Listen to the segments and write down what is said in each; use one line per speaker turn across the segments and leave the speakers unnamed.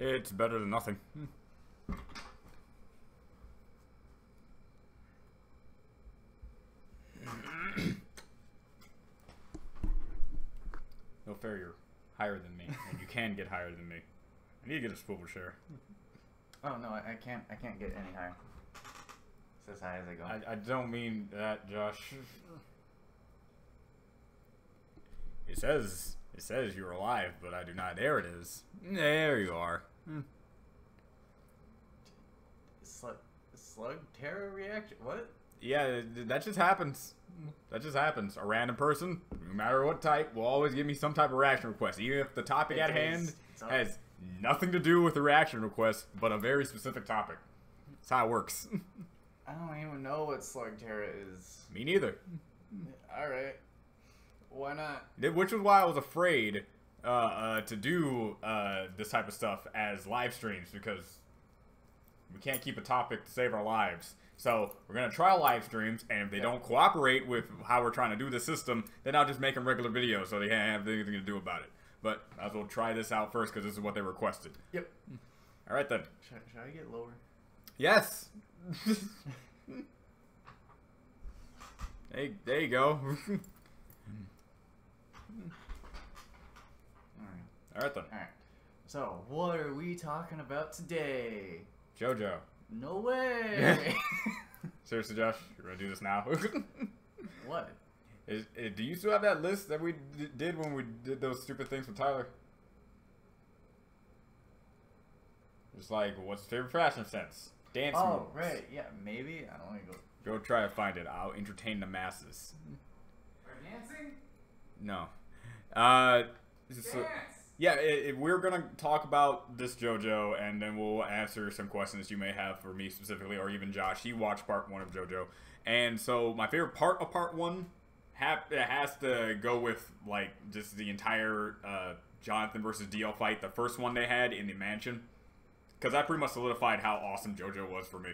It's better than nothing. No fair, you're higher than me, and you can get higher than me. I need to get a swivel share.
Oh no, I can't get any higher. It's as high as I go.
I don't mean that, Josh. It says you're alive, but I do not. There it is. There you are.
Slug terror reaction? What?
Yeah, that just happens. That just happens. A random person, no matter what type, will always give me some type of reaction request, even if the topic at hand has nothing to do with the reaction request, but a very specific topic. That's how it works.
I don't even know what slug terror is.
Me neither.
Alright. Why not?
Which was why I was afraid to do this type of stuff as live streams, because we can't keep a topic to save our lives. So we're going to try live streams, and if they don't cooperate with how we're trying to do the system, then I'll just make them regular videos so they can't have anything to do about it. But I as well try this out first because this is what they requested.
Yep.
All right, then.
Should I get lower?
Yes. Hey, there you go. All right, then.
All right. So, what are we talking about today?
Jojo.
No way!
Seriously, Josh? You're going to do this now?
What?
Do you still have that list that we did when we did those stupid things with Tyler? Just like, what's his favorite fashion sense? Dance moves.
Oh, right. Yeah, maybe. I don't want to go.
Go try to find it. I'll entertain the masses.
For dancing?
No.
Dance!
Yeah, we're going to talk about this JoJo, and then we'll answer some questions you may have for me specifically, or even Josh. He watched part 1 of JoJo. And so my favorite part of part 1 has to go with, like, just the entire Johnathan versus DL fight, the first one they had in the mansion. Because that pretty much solidified how awesome JoJo was for me.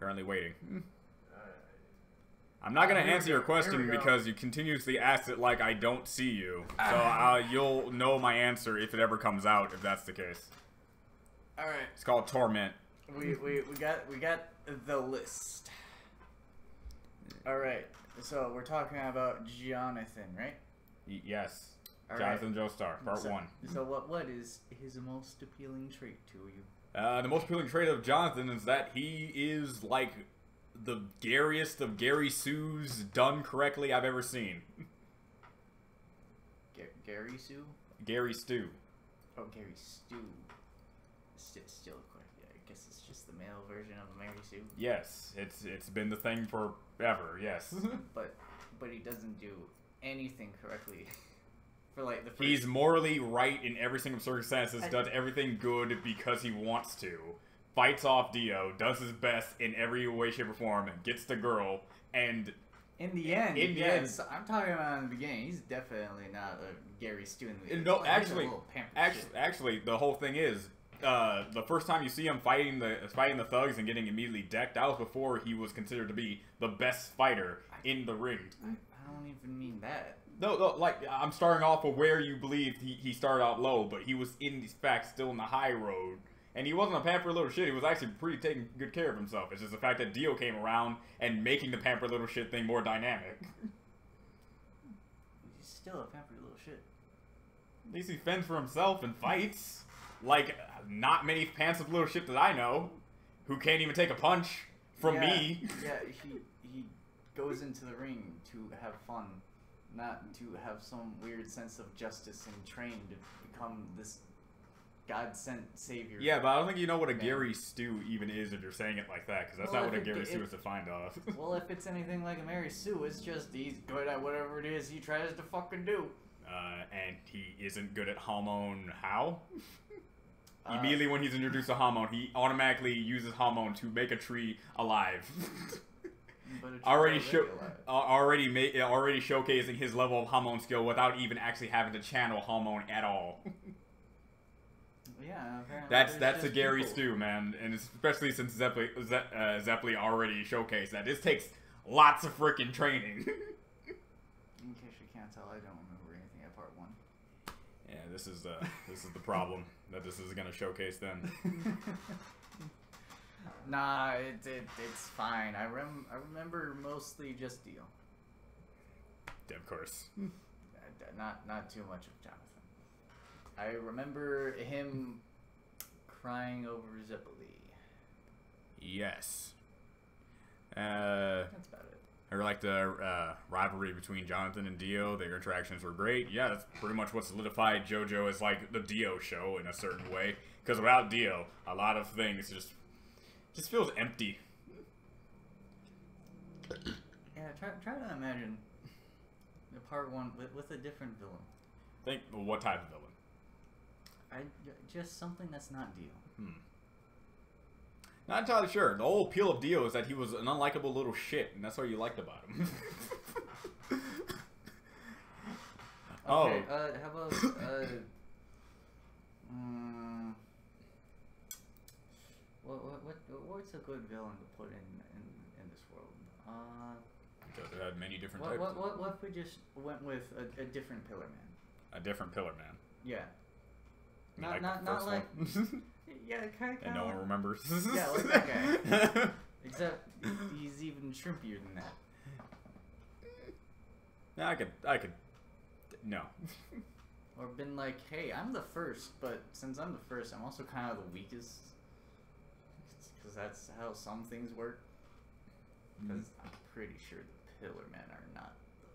Currently waiting. I'm not going to answer your question because you continuously ask it like I don't see you. So you'll know my answer if it ever comes out, if that's the case.
Alright.
It's called Torment.
We got the list. Alright. So we're talking about Johnathan, right?
Yes.
All
Johnathan Jostar, part 1.
So what is his most appealing trait to you?
The most appealing trait of Johnathan is that he is like the gariest of Gary Sues done correctly I've ever seen.
Gary Sue?
Gary Stu.
Oh, Gary Stu. Still, I guess it's just the male version of Mary Sue.
Yes, it's been the thing forever. Yes.
but he doesn't do anything correctly. For like the first...
He's morally right in every single circumstances. Does everything good because he wants to. Fights off Dio, does his best in every way, shape, or form, gets the girl, and
in the end, I'm talking about in the beginning. He's definitely not a Gary Stu.
No, actually, the whole thing is, the first time you see him fighting the thugs and getting immediately decked, that was before he was considered to be the best fighter in the ring.
I don't even mean that.
No, like, I'm starting off with where you believe he started out low, but he was in fact still in the high road. And he wasn't a pampered little shit. He was actually pretty taking good care of himself. It's just the fact that Dio came around and making the pampered little shit thing more dynamic.
He's still a pampered little shit.
At least he fends for himself and fights. Like, not many pampered little shit that I know who can't even take a punch from me.
Yeah, he goes into the ring to have fun, not to have some weird sense of justice and train to become this God-sent savior.
Yeah, but I don't think you know what a Gary Stu even is if you're saying it like that, because that's not what a Gary Stu is defined of.
Well, if it's anything like a Mary Sue, it's just he's good at whatever it is he tries to fucking do.
And he isn't good at hormone how? Immediately when he's introduced to hormone, he automatically uses hormone to make a tree alive. already showcasing his level of hormone skill without even actually having to channel hormone at all.
Yeah, apparently
that's a Gary Stu, man, and especially since Zeppeli already showcased that. This takes lots of freaking training.
can't tell. I don't remember anything at part 1.
Yeah, this is the problem that this is gonna showcase then.
Nah, it's fine. I remember mostly just Dio.
Of course.
Not too much of Johnathan. I remember him crying over Zeppeli.
Yes.
That's about it.
I like the rivalry between Johnathan and Dio. Their interactions were great. Yeah, that's pretty much what solidified JoJo as like the Dio show in a certain way. Because without Dio, a lot of things just feels empty.
Yeah, try to imagine the part 1 with a different villain.
Think what type of villain?
Just something that's not Dio.
Not entirely sure. The whole appeal of Dio is that he was an unlikable little shit, and that's what you liked about him.
Okay, how about what's a good villain to put in this world?
Jojo had many different types.
What if we just went with a different Pillar Man?
A different Pillar Man.
Yeah.
I mean,
Not like yeah, kind of.
And no one remembers.
Yeah, like that guy. Except he's even shrimpier than that.
Yeah, I could. No.
Or been like, hey, I'm the first, but since I'm the first, I'm also kind of the weakest. Because that's how some things work. Because I'm pretty sure the Pillar Men are not the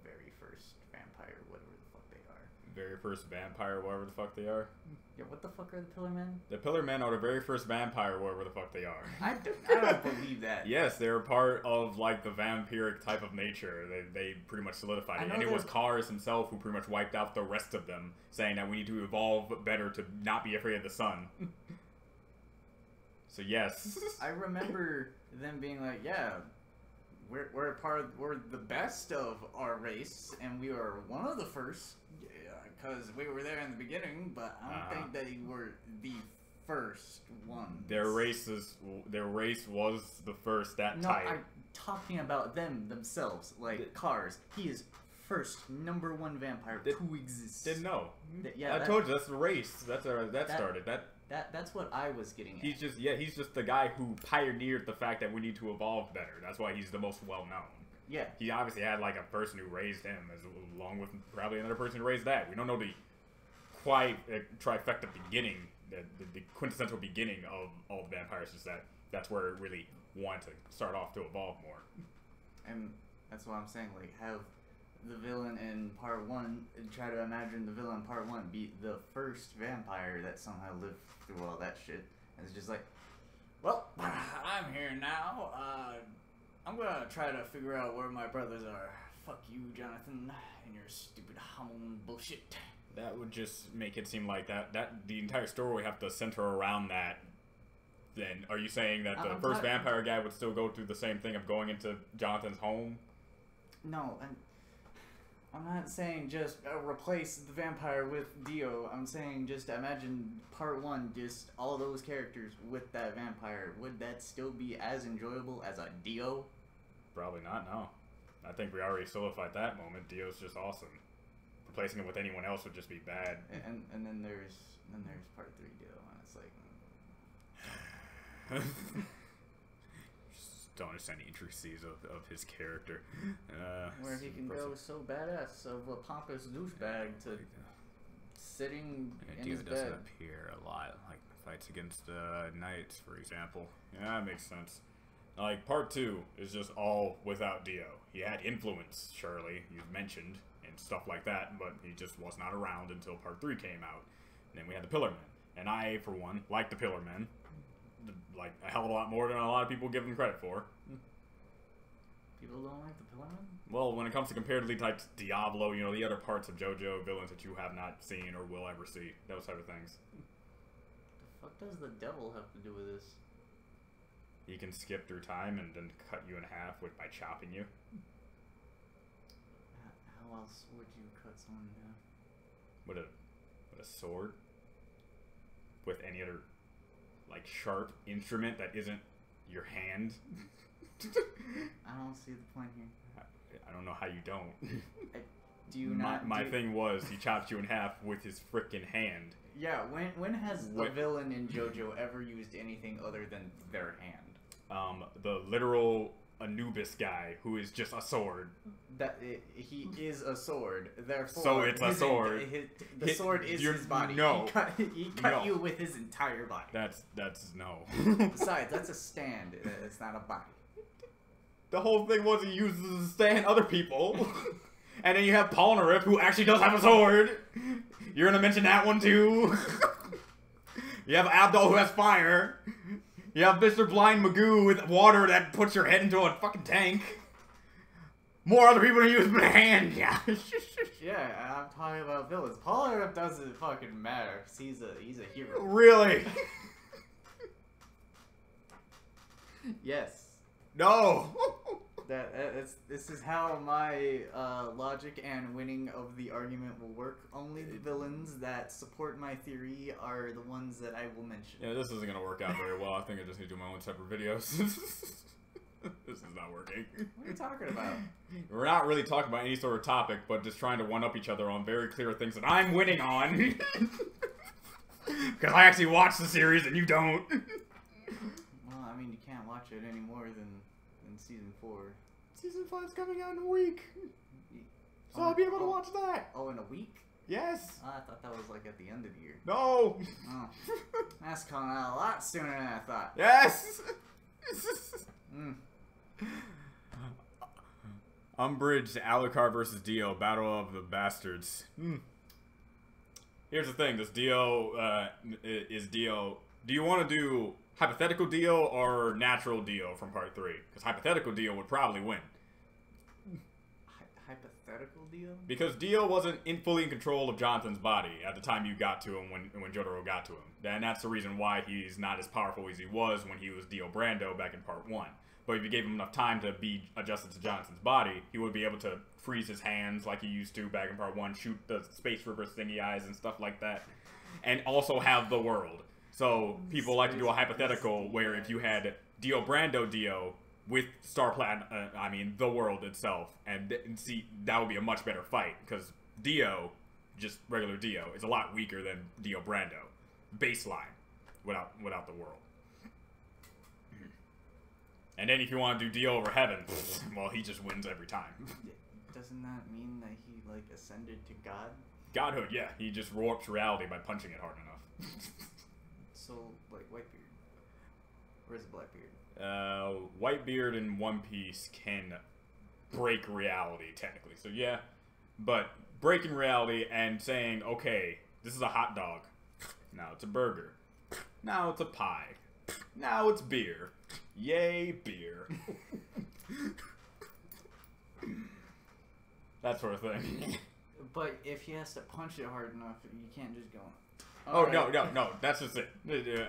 very first vampire, whatever the fuck they are.
Very first vampire, whatever the fuck they are.
Yeah, what the fuck are the Pillar Men?
The Pillar Men are the very first vampire, whatever the fuck they are.
I don't believe that.
Yes, they're part of like the vampiric type of nature. They pretty much solidified it. And it was Kars himself who pretty much wiped out the rest of them, saying that we need to evolve better to not be afraid of the sun. So yes.
I remember them being like, yeah, we're the best of our race, and we are one of the first. Because we were there in the beginning, but I don't think they were the first one.
Their race was the first type.
I'm talking about them themselves, like Kars. He is first #1 vampire to exist.
Didn't know.
Yeah,
I told you that's the race. That started.
That's what I was getting at.
He's just the guy who pioneered the fact that we need to evolve better. That's why he's the most well known.
Yeah.
He obviously had like a person who raised him, along with probably another person who raised that. We don't know the trifecta beginning, the quintessential beginning of all the vampires. Just that's where it really wanted to start off to evolve more.
And that's what I'm saying. Like, have the villain in part 1, try to imagine the villain in part 1 be the first vampire that somehow lived through all that shit. And it's just like, well, I'm here now. I'm gonna try to figure out where my brothers are. Fuck you, Johnathan, and your stupid hormone bullshit.
That would just make it seem like that the entire story would have to center around that. Then, are you saying that the first vampire guy would still go through the same thing of going into Jonathan's home?
No, I'm not saying just replace the vampire with Dio. I'm saying just imagine part 1, just all those characters with that vampire. Would that still be as enjoyable as a Dio?
Probably not, no. I think we already solidified that moment. Dio's just awesome. Replacing it with anyone else would just be bad.
And then there's part 3 Dio, and it's like...
Just don't understand the intricacies of his character.
Where he can go so badass of a pompous douchebag to sitting in his bed.
Dio doesn't appear a lot, like fights against knights, for example. Yeah, that makes sense. Like, part 2 is just all without Dio. He had influence, surely, you've mentioned, and stuff like that, but he just was not around until part 3 came out. And then we had the Pillar Men. And I, for one, like the Pillar Men. Like, a hell of a lot more than a lot of people give them credit for.
People don't like the Pillar Men?
Well, when it comes to comparatively type Diablo, you know, the other parts of JoJo, villains that you have not seen or will ever see. Those type of things.
The fuck does the devil have to do with this?
He can skip through time and then cut you in half by chopping you.
How else would you cut someone in half?
With a sword? With any other, like, sharp instrument that isn't your hand?
I don't see the point here.
I don't know how you don't.
Do you not?
My thing was he chopped you in half with his frickin' hand.
Yeah, when has the villain in JoJo ever used anything other than their hand?
The literal Anubis guy who is just a sword.
He is a sword, therefore.
So it's a sword.
The sword is his body.
No.
He cut you with his entire body.
That's no.
Besides, that's a stand. It's not a body.
The whole thing was he uses to stand other people. And then you have Polnareff, who actually does have a sword. You're gonna mention that one too. You have Abdul, who has fire. You have Mr. Blind Magoo with water that puts your head into a fucking tank. More other people are using my hand. Yeah.
Yeah, I'm talking about villains. Polnareff doesn't fucking matter. 'Cause he's a hero.
Really?
Yes.
No.
This is how my logic and winning of the argument will work. Only the villains that support my theory are the ones that I will mention.
Yeah, this isn't gonna work out very well. I think I just need to do my own separate videos. This is not working.
What are you talking about?
We're not really talking about any sort of topic, but just trying to one-up each other on very clear things that I'm winning on. Because I actually watched the series and you don't.
Well, I mean, you can't watch it any more than season 4.
Season 5's coming out in a week. So I'll be able to watch that.
Oh, in a week?
Yes.
Oh, I thought that was like at the end of the year.
No.
Oh. That's coming out a lot sooner than I thought.
Yes. Umbridge, Alucard versus Dio, Battle of the Bastards. Here's the thing, this Dio is Dio. Do you want to do hypothetical Dio or natural Dio from part 3? Because hypothetical Dio would probably win.
Hypothetical Dio?
Because Dio wasn't fully in control of Jonathan's body at the time you got to him when Jotaro got to him. And that's the reason why he's not as powerful as he was when he was Dio Brando back in part 1. But if you gave him enough time to be adjusted to Jonathan's body, he would be able to freeze his hands like he used to back in part 1, shoot the space river thingy eyes and stuff like that, and also have the world. So people like to do a hypothetical where if you had Dio Brando Dio with the world itself, and see, that would be a much better fight, because Dio, just regular Dio, is a lot weaker than Dio Brando, baseline, without the world. And then if you want to do Dio over heaven, well, he just wins every time.
Doesn't that mean that he, like, ascended to God?
Godhood, yeah. He just warps reality by punching it hard enough.
So, like, Whitebeard. Or is it Blackbeard?
Whitebeard in One Piece can break reality, technically. So, yeah. But breaking reality and saying, okay, this is a hot dog. Now it's a burger. Now it's a pie. Now it's beer. Yay, beer. That sort of thing.
But if he has to punch it hard enough, you can't just go...
Oh, right. No. That's just it.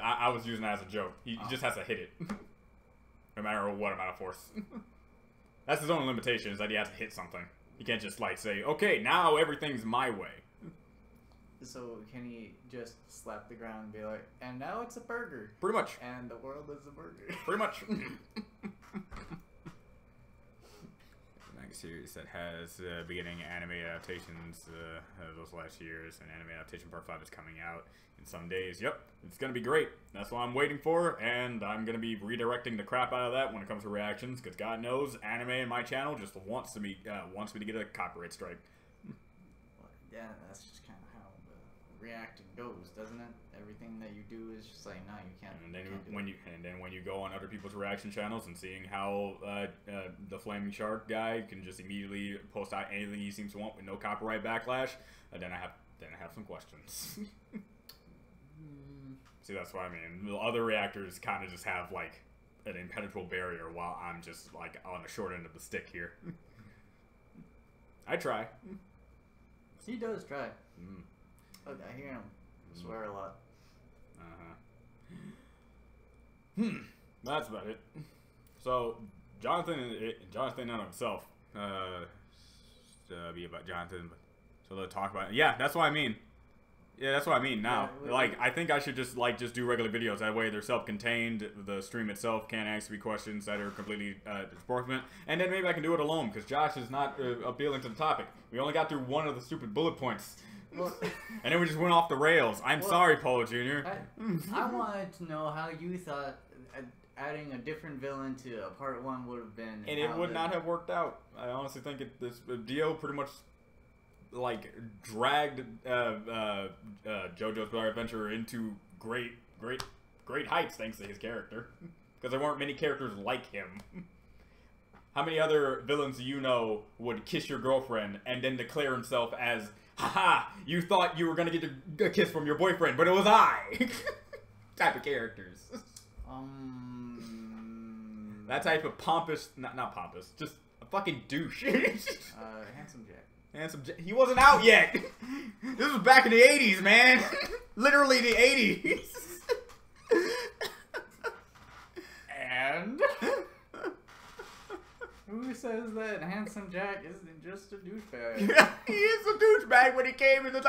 I was using that as a joke. He just has to hit it. No matter what amount of force. That's his own limitation, is that he has to hit something. He can't just, like, say, okay, now everything's my way.
So can he just slap the ground and be like, and now it's a burger?
Pretty much.
And the world is a burger.
Pretty much. Series that has beginning anime adaptations those last years, and anime adaptation part 5 is coming out in some days. Yep, it's gonna be great. That's what I'm waiting for, and I'm gonna be redirecting the crap out of that when it comes to reactions, because God knows anime in my channel just wants me to get a copyright strike.
Well, yeah, that's just kind of how the reacting goes, doesn't it? Everything that you do is just like, no, you can't.
And then when you go on other people's reaction channels and seeing how the Flaming Shark guy can just immediately post out anything he seems to want with no copyright backlash, then I have some questions. See, that's what I mean. The other reactors kind of just have like an impenetrable barrier, while I'm just like on the short end of the stick here. I try.
He does try. Look, I hear him swear a lot.
That's about it. So, Johnathan on himself. Be about Johnathan, but so let's talk about it. Yeah, that's what I mean. Yeah, that's what I mean now.
Yeah,
Like, I think I should just do regular videos. That way they're self-contained. The stream itself can't ask me questions that are completely disproportionate. And then maybe I can do it alone, because Josh is not appealing to the topic. We only got through one of the stupid bullet points.
Well,
And then we just went off the rails. I'm sorry, Paul Jr.
I wanted to know how you thought adding a different villain to a part 1 would have been.
And it would not have worked out. I honestly think Dio pretty much like dragged JoJo's Bizarre Adventure into great heights thanks to his character, because there weren't many characters like him. How many other villains do you know would kiss your girlfriend and then declare himself as, haha, you thought you were gonna get a kiss from your boyfriend, but it was I? Type of characters. That type of pompous, not pompous, just a fucking douche.
Handsome Jack.
He wasn't out yet. This was back in the 80s, man. Literally the 80s.
And who says that Handsome Jack isn't just a douchebag?
He is a douchebag when he came in the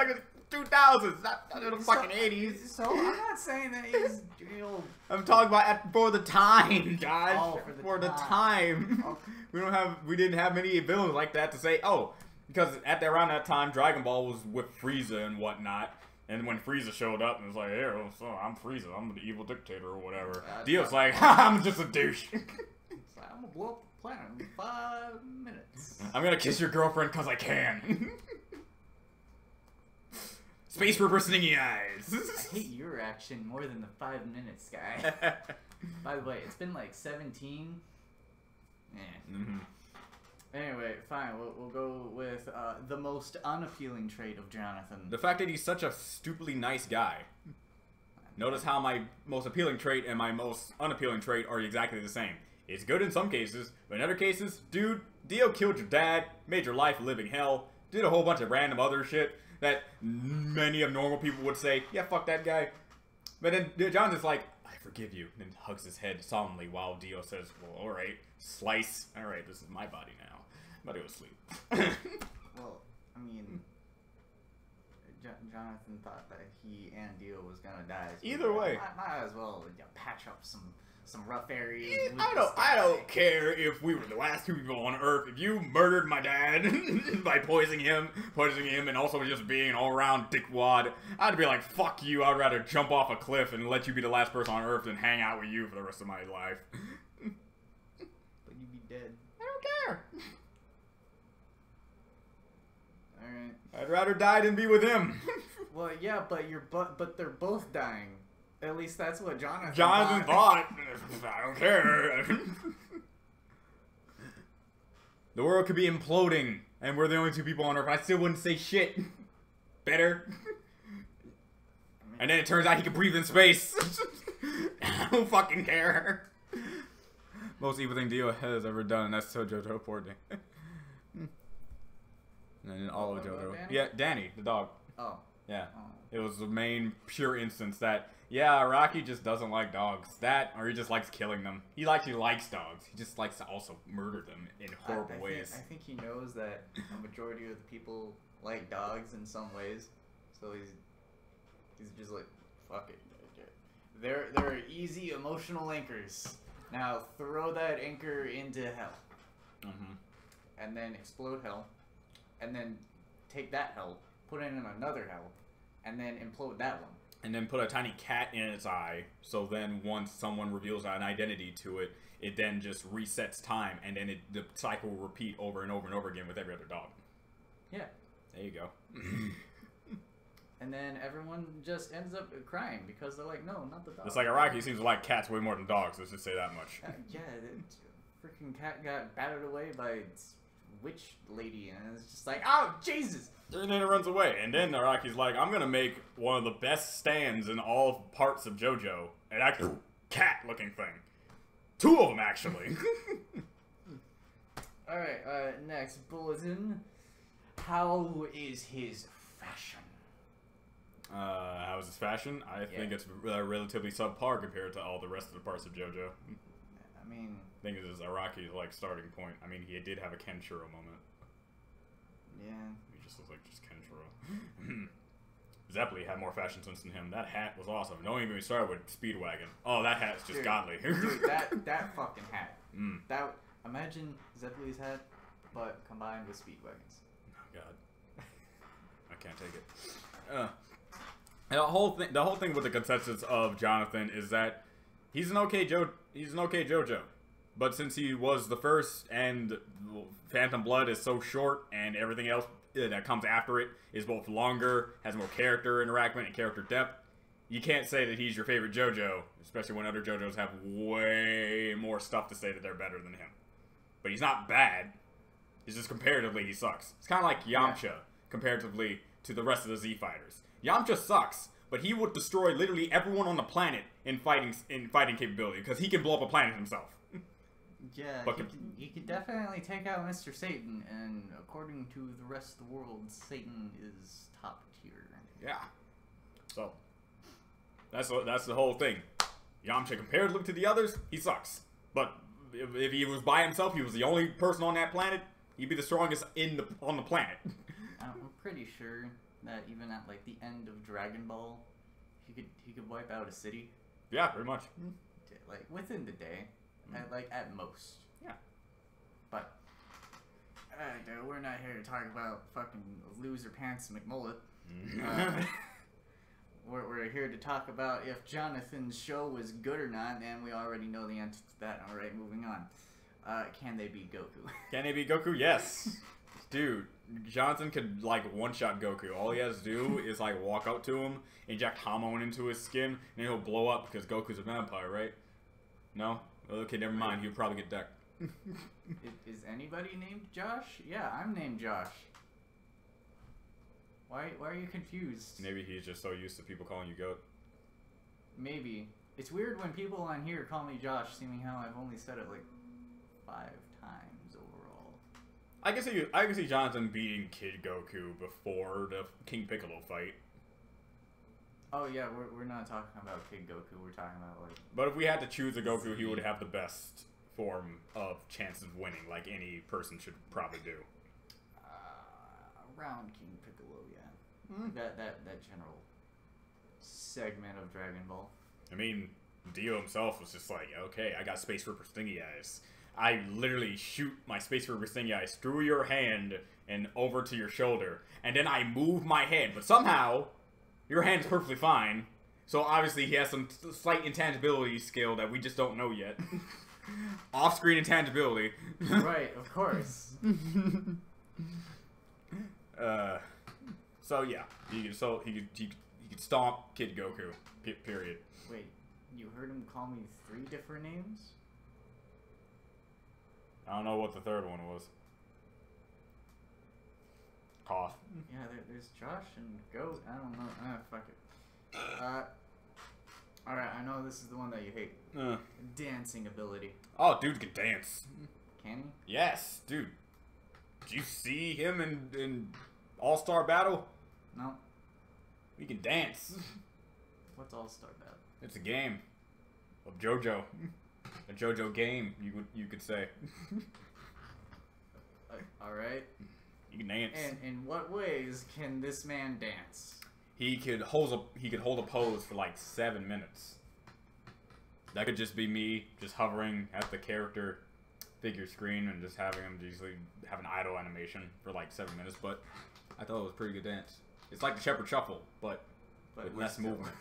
2000s, not in the fucking 80s.
So I'm not saying that he's,
I'm talking about for the time, guys.
Oh,
for the time.
Okay.
We didn't have many villains like that to say, oh, because around that time, Dragon Ball was with Frieza and whatnot. And when Frieza showed up and was like, hey, so I'm Frieza, I'm the evil dictator or whatever. Dio's like, I'm just a douche.
I'm gonna blow up the planet in 5 minutes.
I'm gonna kiss your girlfriend because I can. Space Ripper Stingy Eyes.
I hate your action more than the 5 minutes, guy. By the way, it's been like 17. Anyway, fine. We'll go with the most unappealing trait of Johnathan.
The fact that he's such a stupidly nice guy. Notice how my most appealing trait and my most unappealing trait are exactly the same. It's good in some cases, but in other cases, dude, Dio killed your dad, made your life a living hell, did a whole bunch of random other shit that many of normal people would say, yeah, fuck that guy. But then John's like, I forgive you, and hugs his head solemnly while Dio says, well, alright, slice. Alright, this is my body now. But it was sleep.
Well, I mean, Johnathan thought that he and Dio was gonna die. So
either way,
might as well patch up some rough areas.
I don't care if we were the last 2 people on Earth. If you murdered my dad by poisoning him, and also just being an all-around dickwad, I'd be like, fuck you. I'd rather jump off a cliff and let you be the last person on Earth than hang out with you for the rest of my life.
But you'd be dead.
I don't care.
Alright.
I'd rather die than be with him.
Well, yeah, but they're both dying. At least that's what Johnathan
thought. I don't care. The world could be imploding, and we're the only 2 people on Earth. I still wouldn't say shit. Better. And then it turns out he can breathe in space. I don't fucking care. Most evil thing Dio has ever done, and that's so Jojo poor Danny. And then all of Jojo.
Danny?
Yeah, Danny, the dog.
Oh.
Yeah.
Oh.
It was the main pure instance that, yeah, Rocky just doesn't like dogs. That, or he just likes killing them. He likes dogs. He just likes to also murder them in horrible ways.
I think he knows that a majority of the people like dogs in some ways. So he's just like, fuck it. They're easy emotional anchors. Now throw that anchor into hell. And then explode hell. And then take that hell, put it in another hell, and then implode that one.
And then put a tiny cat in its eye, so then once someone reveals an identity to it, it then just resets time, and then the cycle will repeat over and over and over again with every other dog.
Yeah.
There you go.
And then everyone just ends up crying because they're like, no, not the dog.
It's like Iraqi seems to like cats way more than dogs, let's just say that much.
Yeah, the freaking cat got battered away by witch lady, and it's just like, oh, Jesus!
And then it runs away, and then Araki's like, I'm gonna make one of the best stands in all parts of JoJo, an actual cat-looking thing. 2 of them, actually.
Alright, next bulletin. How is his fashion?
How is his fashion? I think it's relatively subpar compared to all the rest of the parts of JoJo.
I mean...
I think this is Araki's, like, starting point. I mean, he did have a Kenshiro moment.
Yeah.
He just looks like just Kenshiro. Zeppeli had more fashion sense than him. That hat was awesome. Don't even start with Speedwagon. Oh, that hat's just godly.
Dude, that fucking hat. That imagine Zeppeli's hat, but combined with Speedwagon's.
Oh God, I can't take it. The whole thing with the consensus of Johnathan is that he's an okay JoJo, but since he was the first and Phantom Blood is so short and everything else that comes after it is both longer, has more character interaction and character depth, you can't say that he's your favorite JoJo, especially when other JoJos have way more stuff to say that they're better than him. But he's not bad. It's just comparatively he sucks. It's kind of like Yamcha comparatively to the rest of the Z fighters. Yamcha sucks, but he would destroy literally everyone on the planet in fighting capability because he can blow up a planet himself.
Yeah,
but
he could definitely take out Mr. Satan, and according to the rest of the world, Satan is top tier.
Yeah. So that's the whole thing. Yamcha, comparatively to the others, he sucks. But if he was by himself, he was the only person on that planet, he'd be the strongest on the planet.
I'm pretty sure that even at like the end of Dragon Ball, he could wipe out a city.
Yeah, pretty much.
Like within the day. At most.
Yeah.
But we're not here to talk about fucking loser pants McMullet. We're here to talk about if Jonathan's show was good or not, and we already know the answer to that. All right, moving on. Can they beat Goku? Can
they beat Goku? Yes. Dude, Johnathan could like one-shot Goku. All he has to do is like walk up to him, inject hormone into his skin, and he'll blow up because Goku's a vampire, right? No? Okay, never mind. He'll probably get decked.
Is anybody named Josh? Yeah, I'm named Josh. Why are you confused?
Maybe he's just so used to people calling you Goat.
Maybe. It's weird when people on here call me Josh, seeing how I've only said it like 5 times overall.
I can see Johnathan beating Kid Goku before the King Piccolo fight.
Oh yeah, we're not talking about Kid Goku. We're talking about like.
But if we had to choose a Goku, he would have the best form of chances of winning, like any person should probably do.
Around King Piccolo, yeah. That general segment of Dragon Ball.
I mean, Dio himself was just like, okay, I got Space Ripper Stingy Eyes. I literally shoot my Space Ripper Stingy Eyes through your hand and over to your shoulder, and then I move my head, but somehow. Your hand's perfectly fine, so obviously he has some slight intangibility skill that we just don't know yet. Off-screen intangibility.
Right, of course.
So yeah, he could stomp Kid Goku. Period.
Wait, you heard him call me 3 different names?
I don't know what the third one was. Cough.
Yeah, there's Josh and Goat. I don't know. Fuck it. Alright, I know this is the one that you hate. Dancing ability.
Oh, dude can dance.
Can he?
Yes, dude. Did you see him in All-Star Battle?
No.
He can dance.
What's All-Star Battle?
It's a game of JoJo. A JoJo game, you could say.
Alright.
He can dance.
And in what ways can this man dance?
He could hold a pose for like 7 minutes. That could just be me just hovering at the character figure screen and just having him usually have an idle animation for like 7 minutes. But I thought it was a pretty good dance. It's like the Shepherd Shuffle, but with less movement.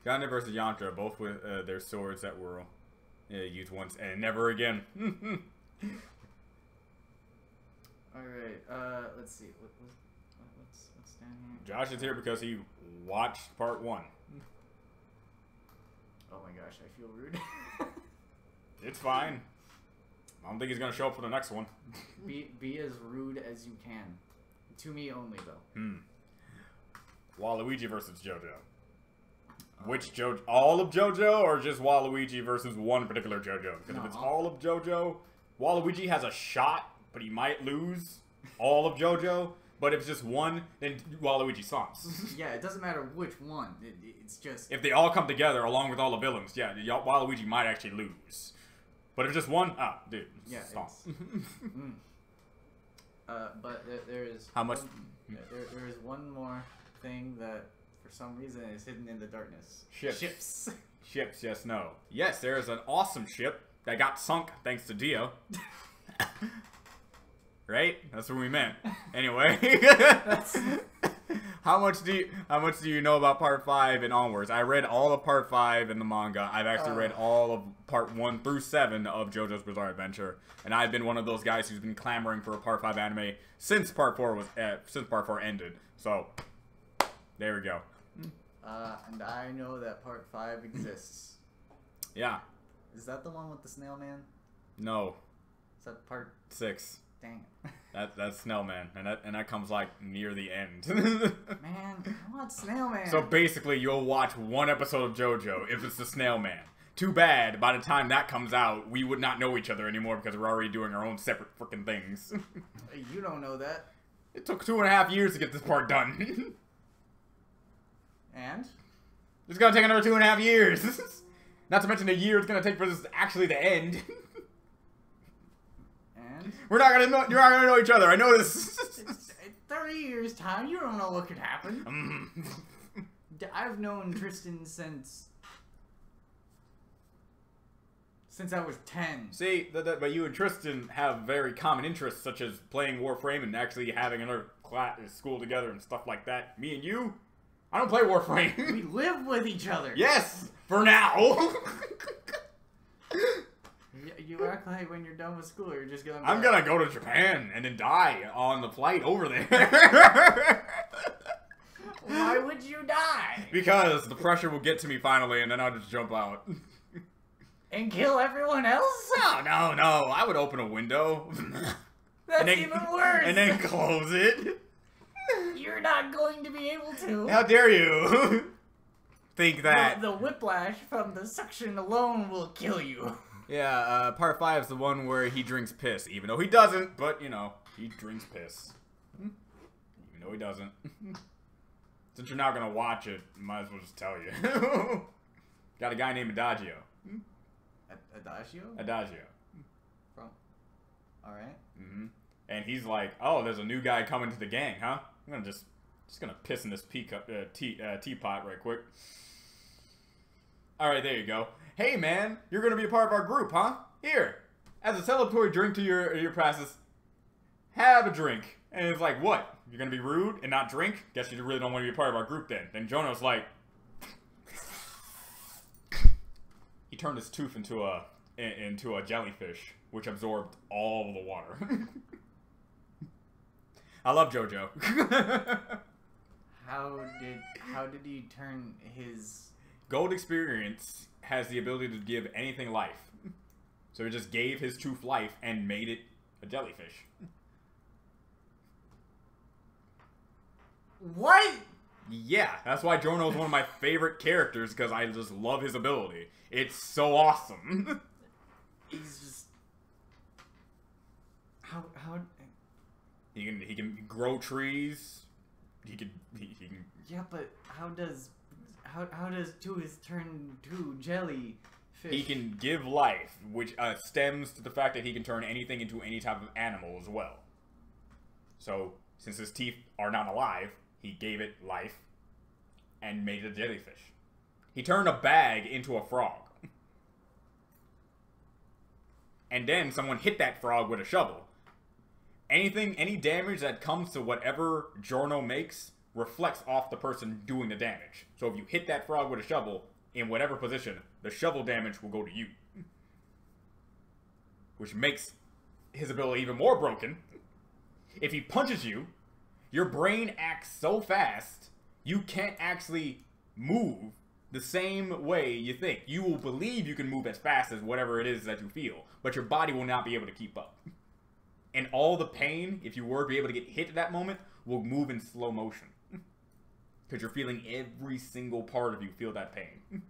Johnathan versus Yantra, both with their swords that were used once and never again.
Alright, let's see. What's down here?
Josh is here because he watched part 1.
Oh my gosh, I feel rude.
It's fine. I don't think he's going to show up for the next one.
Be as rude as you can. To me only, though.
Waluigi versus Jojo. Which Jojo? All of Jojo or just Waluigi versus one particular Jojo? Because if it's all of Jojo, Waluigi has a shot, but he might lose all of Jojo. But if it's just one, then Waluigi stomps.
Yeah, it doesn't matter which one. It's just...
If they all come together along with all the villains, yeah, Waluigi might actually lose. But if it's just one, dude,
yeah,
stomp.
But there is
How much?
There is one more thing that, for some reason, is hidden in the darkness.
Ships.
Ships.
Ships, yes, no. Yes, there is an awesome ship that got sunk thanks to Dio. Right? That's what we meant. Anyway. How much do you know about part 5 and onwards? I read all of part 5 in the manga. I've actually read all of part 1 through 7 of JoJo's Bizarre Adventure, and I've been one of those guys who's been clamoring for a part 5 anime since part 4 ended. So, there we go.
And I know that part 5 exists.
Yeah.
Is that the one with the snail man?
No.
Is that part
6?
Dang it.
That's Snailman, and that comes like near the end.
Man, I want Snailman.
So basically, you'll watch one episode of JoJo if it's the Snailman. Too bad, by the time that comes out, we would not know each other anymore because we're already doing our own separate freaking things.
You don't know that.
It took 2.5 years to get this part done.
And?
It's gonna take another 2.5 years. Not to mention the year it's gonna take for this actually to end.
And?
You're not gonna know each other. I know this.
It's 30 years time. You don't know what could happen. I've known Tristan since I was 10.
See, but you and Tristan have very common interests, such as playing Warframe and actually having another school together and stuff like that. Me and you, I don't play Warframe.
We live with each other.
Yes, for now.
You act like when you're done with school, you're just gonna.
I'm gonna go to Japan and then die on the flight over there.
Why would you die?
Because the pressure will get to me finally, and then I'll just jump out.
And kill everyone else?
No. I would open a window.
That's even worse.
And then close it.
You're not going to be able to.
How dare you? Think that.
The whiplash from the suction alone will kill you.
Yeah, part 5 is the one where he drinks piss, even though he doesn't, but, you know, he drinks piss. Even though he doesn't. Since you're not gonna watch it, might as well just tell you. Got a guy named Adagio.
Adagio?
Adagio.
Alright.
And he's like, oh, there's a new guy coming to the gang, huh? I'm gonna just gonna piss in this teapot right quick. Alright, there you go. Hey man, you're gonna be a part of our group, huh? Here, as a celebratory drink to your process, have a drink. And it's like, what? You're gonna be rude and not drink? Guess you really don't want to be a part of our group then. Then Jonah's like, he turned his tooth into a jellyfish, which absorbed all the water. I love Jojo.
How did he turn his
Gold experience has the ability to give anything life. So he just gave his tooth life and made it a jellyfish.
What?
Yeah, that's why Jono's one of my favorite characters, because I just love his ability. It's so awesome.
He's just how
he can grow trees. He can
Yeah, but how does Tooth turn to jellyfish?
He can give life, which stems to the fact that he can turn anything into any type of animal as well. So, since his teeth are not alive, he gave it life and made it a jellyfish. He turned a bag into a frog. And then someone hit that frog with a shovel. Any damage that comes to whatever Giorno makes reflects off the person doing the damage. So if you hit that frog with a shovel, in whatever position, the shovel damage will go to you. Which makes his ability even more broken. If he punches you, your brain acts so fast, you can't actually move the same way you think. You will believe you can move as fast as whatever it is that you feel, but your body will not be able to keep up. And all the pain, if you were to be able to get hit at that moment, will move in slow motion. Because you're feeling every single part of you feel that pain.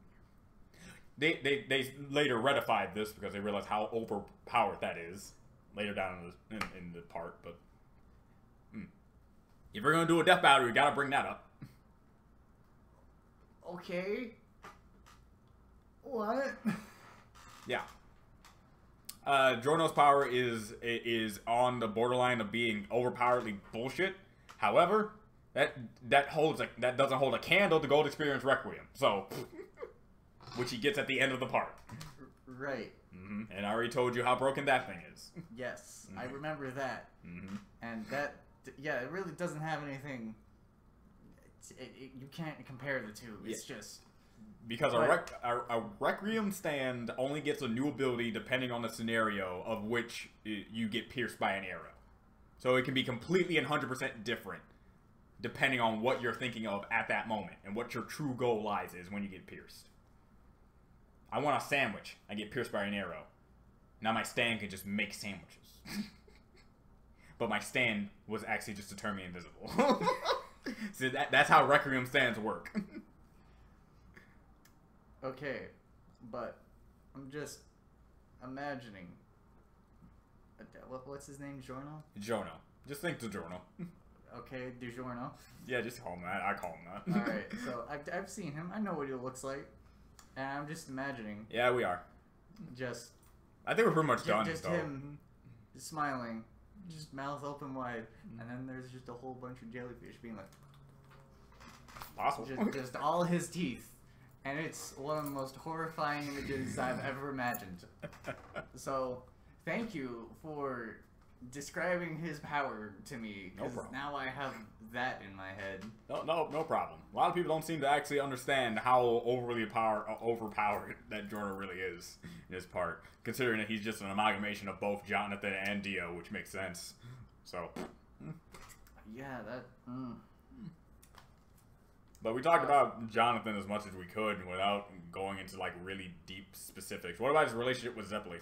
They later ratified this because they realized how overpowered that is. Later down in the part, but... If we're going to do a death battle, we got to bring that up.
Okay. What?
Yeah. Jorno's power is on the borderline of being overpoweredly bullshit. However, that doesn't hold a candle to Gold Experience Requiem. So, which he gets at the end of the part.
Right.
And I already told you how broken that thing is.
Yes, I remember that. And that, yeah, it really doesn't have anything. You can't compare the two. It's just
because a Requiem stand only gets a new ability depending on the scenario of which you get pierced by an arrow. So it can be completely and 100% different depending on what you're thinking of at that moment and what your true goal lies is when you get pierced. I want a sandwich. I get pierced by an arrow. Now my stand can just make sandwiches. But my stand was actually just to turn me invisible. So that's how Requiem stands work.
Okay, but I'm just imagining. What's his name? Giorno?
Jono. Just think DiGiorno.
Okay, DiGiorno.
Yeah, just call him that. I call him that.
Alright, so I've seen him. I know what he looks like. And I'm just imagining.
Yeah, we are.
Just.
I think we're pretty much done.
Just him smiling, just mouth open wide, and then there's just a whole bunch of jellyfish being like.
Possible.
Just all his teeth. And it's one of the most horrifying images I've ever imagined. So, thank you for describing his power to me, because now I have that in my head.
No problem. A lot of people don't seem to actually understand how overpowered that Jorno really is in his part, considering that he's just an amalgamation of both Johnathan and Dio, which makes sense. So,
yeah, that.
But we talked about Johnathan as much as we could without going into like really deep specifics. What about his relationship with Zeppeli?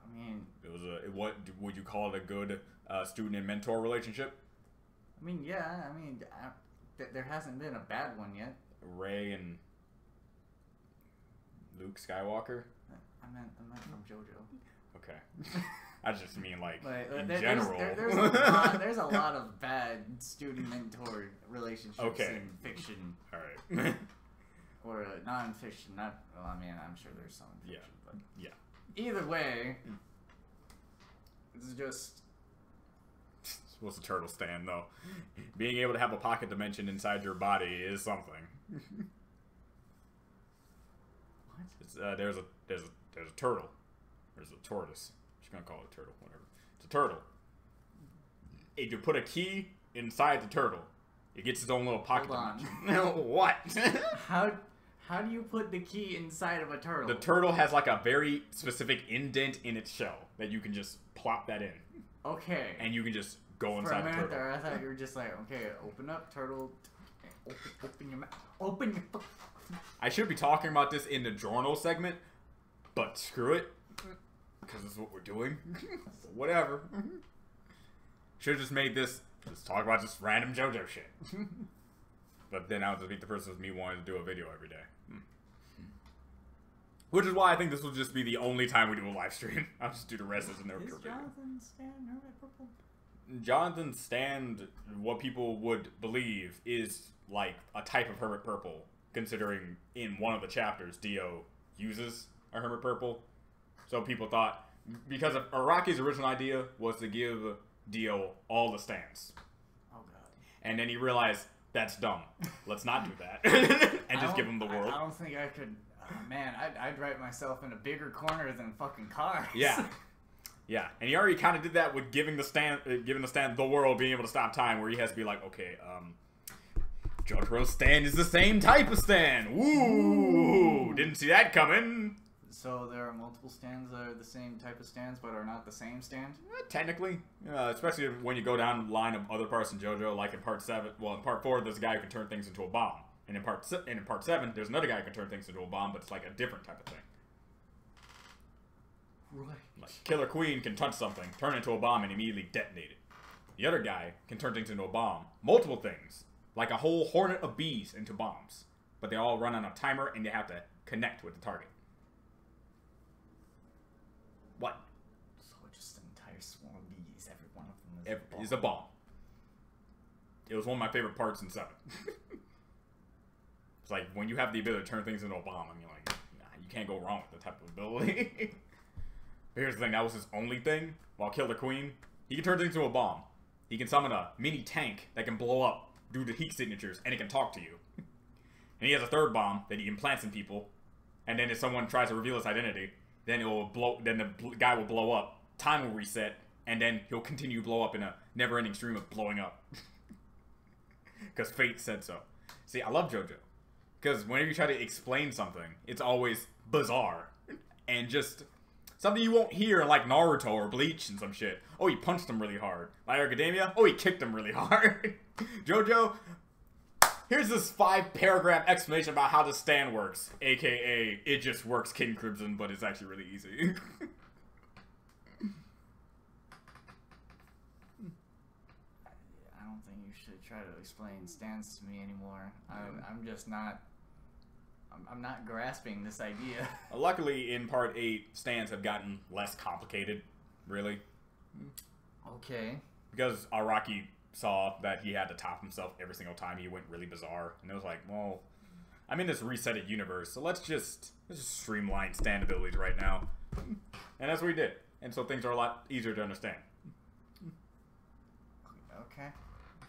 I mean,
it was what would you call it, a good student and mentor relationship?
I mean, yeah. I mean, there hasn't been a bad one yet.
Rey and Luke Skywalker.
I meant from Jojo.
Okay. I just mean like in
general. There's a lot of bad student-mentor relationships in fiction.
All right.
Or non-fiction. Well, I mean, I'm sure there's some in fiction, but
yeah.
Either way, it's just.
What's a turtle stand though? Being able to have a pocket dimension inside your body is something.
What?
It's, there's a turtle. There's a tortoise. Just gonna call it a turtle, whatever. It's a turtle. If you put a key inside the turtle, it gets its own little pocket dimension. What?
How do you put the key inside of a turtle?
The turtle has like a very specific indent in its shell that you can just plop that in.
Okay.
And you can just go inside the turtle. For a minute
there, I thought you were just like, okay, open up, turtle. Open your mouth. Open your.
I should be talking about this in the journal segment, but screw it. Because this is what we're doing. So whatever. Should have just made this. Let's talk about just random JoJo shit. But then I would defeat the person with me wanting to do a video every day. Which is why I think this will just be the only time we do a live stream. I'll just do the rest as a no. Is
Johnathan stand Hermit Purple?
Johnathan stand, what people would believe, is like a type of Hermit Purple, considering in one of the chapters Dio uses a Hermit Purple. So people thought, because Araki's original idea was to give Dio all the stands.
Oh god.
And then he realized, that's dumb. Let's not do that. And just give him the world.
I don't think I could. Man, I'd write myself in a bigger corner than fucking cars.
Yeah. Yeah. And he already kind of did that with giving the stand the world, being able to stop time, where he has to be like, okay, Jotaro's stand is the same type of stand. Woo! Didn't see that coming.
So there are multiple stands that are the same type of stands, but are not the same stand?
Technically. Especially when you go down the line of other parts in JoJo, like in Part 7. Well, in Part 4, there's a guy who can turn things into a bomb. And in Part 7, there's another guy who can turn things into a bomb, but it's like a different type of thing.
Right.
Like Killer Queen can touch something, turn it into a bomb, and immediately detonate it. The other guy can turn things into a bomb. Multiple things. Like a whole hornet of bees into bombs. But they all run on a timer, and they have to connect with the target. What?
So just an entire swarm of bees. Every one of them
is a bomb. It was one of my favorite parts in 7. It's like when you have the ability to turn things into a bomb, I mean, like, nah, you can't go wrong with the type of ability. Here's the thing, that was his only thing. While Kill the Queen, he can turn things into a bomb. He can summon a mini tank that can blow up due to heat signatures, and it can talk to you. And he has a third bomb that he implants in people. And then if someone tries to reveal his identity, then it will blow. Then the guy will blow up. Time will reset, and then he'll continue to blow up in a never-ending stream of blowing up. Because fate said so. See, I love Jojo. Because whenever you try to explain something, it's always bizarre. And just something you won't hear in like Naruto or Bleach and some shit. Oh, he punched him really hard. My Academia? Oh, he kicked him really hard. Jojo? Here's this 5-paragraph explanation about how the stand works. AKA, it just works King Crimson, but it's actually really easy.
I don't think you should try to explain stands to me anymore. I'm just not... I'm not grasping this idea.
Luckily, in Part 8, stands have gotten less complicated, really.
Okay.
Because Araki saw that he had to top himself every single time he went really bizarre. And it was like, well, I'm in this resetted universe, so let's just streamline stand abilities right now. And that's what we did. And so things are a lot easier to understand.
Okay.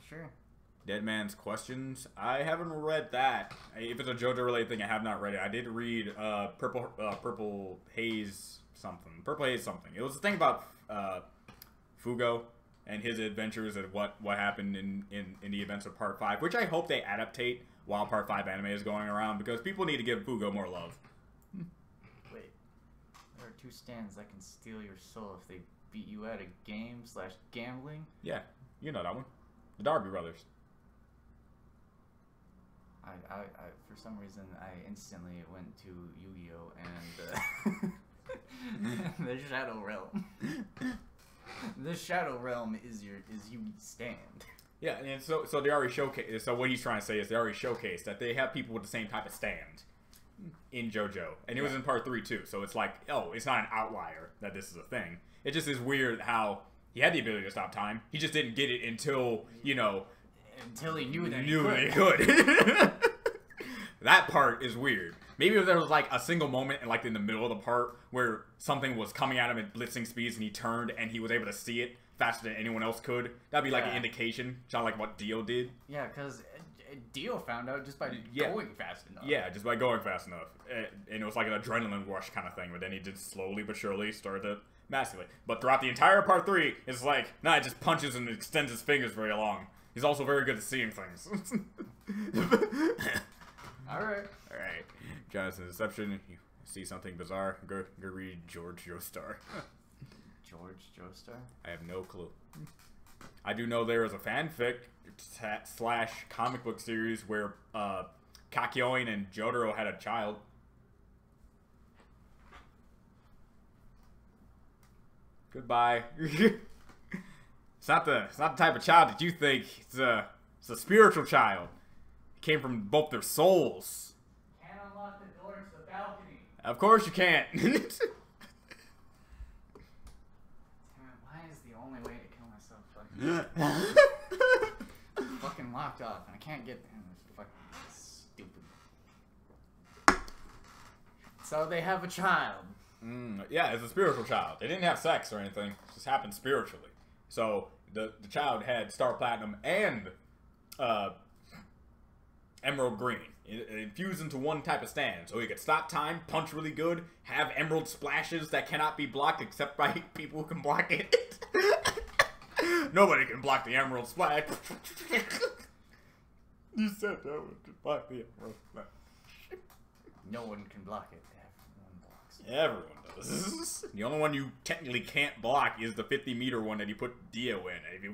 Sure.
Dead Man's Questions. I haven't read that. If it's a JoJo related thing, I have not read it. I did read Purple Haze something. Purple Haze something. It was the thing about Fugo and his adventures and what happened in the events of Part 5, which I hope they adaptate while Part 5 anime is going around, because people need to give Fugo more love.
Wait. There are 2 stands that can steal your soul if they beat you at a game/gambling?
Yeah, you know that one. The Darby Brothers.
I for some reason, I instantly went to Yu-Gi-Oh! And the Shadow Realm. The Shadow Realm is Yugi's stand.
Yeah, and so they already showcased. So what he's trying to say is they already showcased that they have people with the same type of stand in JoJo, and it was in Part 3 too. So it's like, oh, it's not an outlier that this is a thing. It just is weird how he had the ability to stop time. He just didn't get it until
until he knew that
he could. That part is weird. Maybe if there was like a single moment in the middle of the part where something was coming at him at blitzing speeds and he turned and he was able to see it faster than anyone else could. That'd be like an indication, kind of like what Dio did.
Yeah, because Dio found out just by going fast enough.
Yeah, just by going fast enough. And it was like an adrenaline rush kind of thing, but then he did slowly but surely started to massively. But throughout the entire Part 3, it's like, nah, it just punches and extends his fingers very long. He's also very good at seeing things.
Alright.
Johnathan's Deception. You see something bizarre, go read Jostar.
George Jostar?
I have no clue. I do know there is a fanfic / comic book series where Kakyoin and Jotaro had a child. Goodbye. It's not the type of child that you think. It's a spiritual child. It came from both their souls.
Can't unlock the door to the balcony.
Of course you can't.
Damn it, why is the only way to kill myself fucking locked off and I can't get there? It's fucking stupid. So they have a child.
Yeah, it's a spiritual child. They didn't have sex or anything. It just happened spiritually. So the child had Star Platinum and Emerald Green. It infused into one type of stand. So he could stop time, punch really good, have emerald splashes that cannot be blocked except by people who can block it. Nobody can block the emerald splash. You said no one could block the emerald splash.
No one can block it.
Everyone does. The only one you technically can't block is the 50-meter one that you put Dio in. If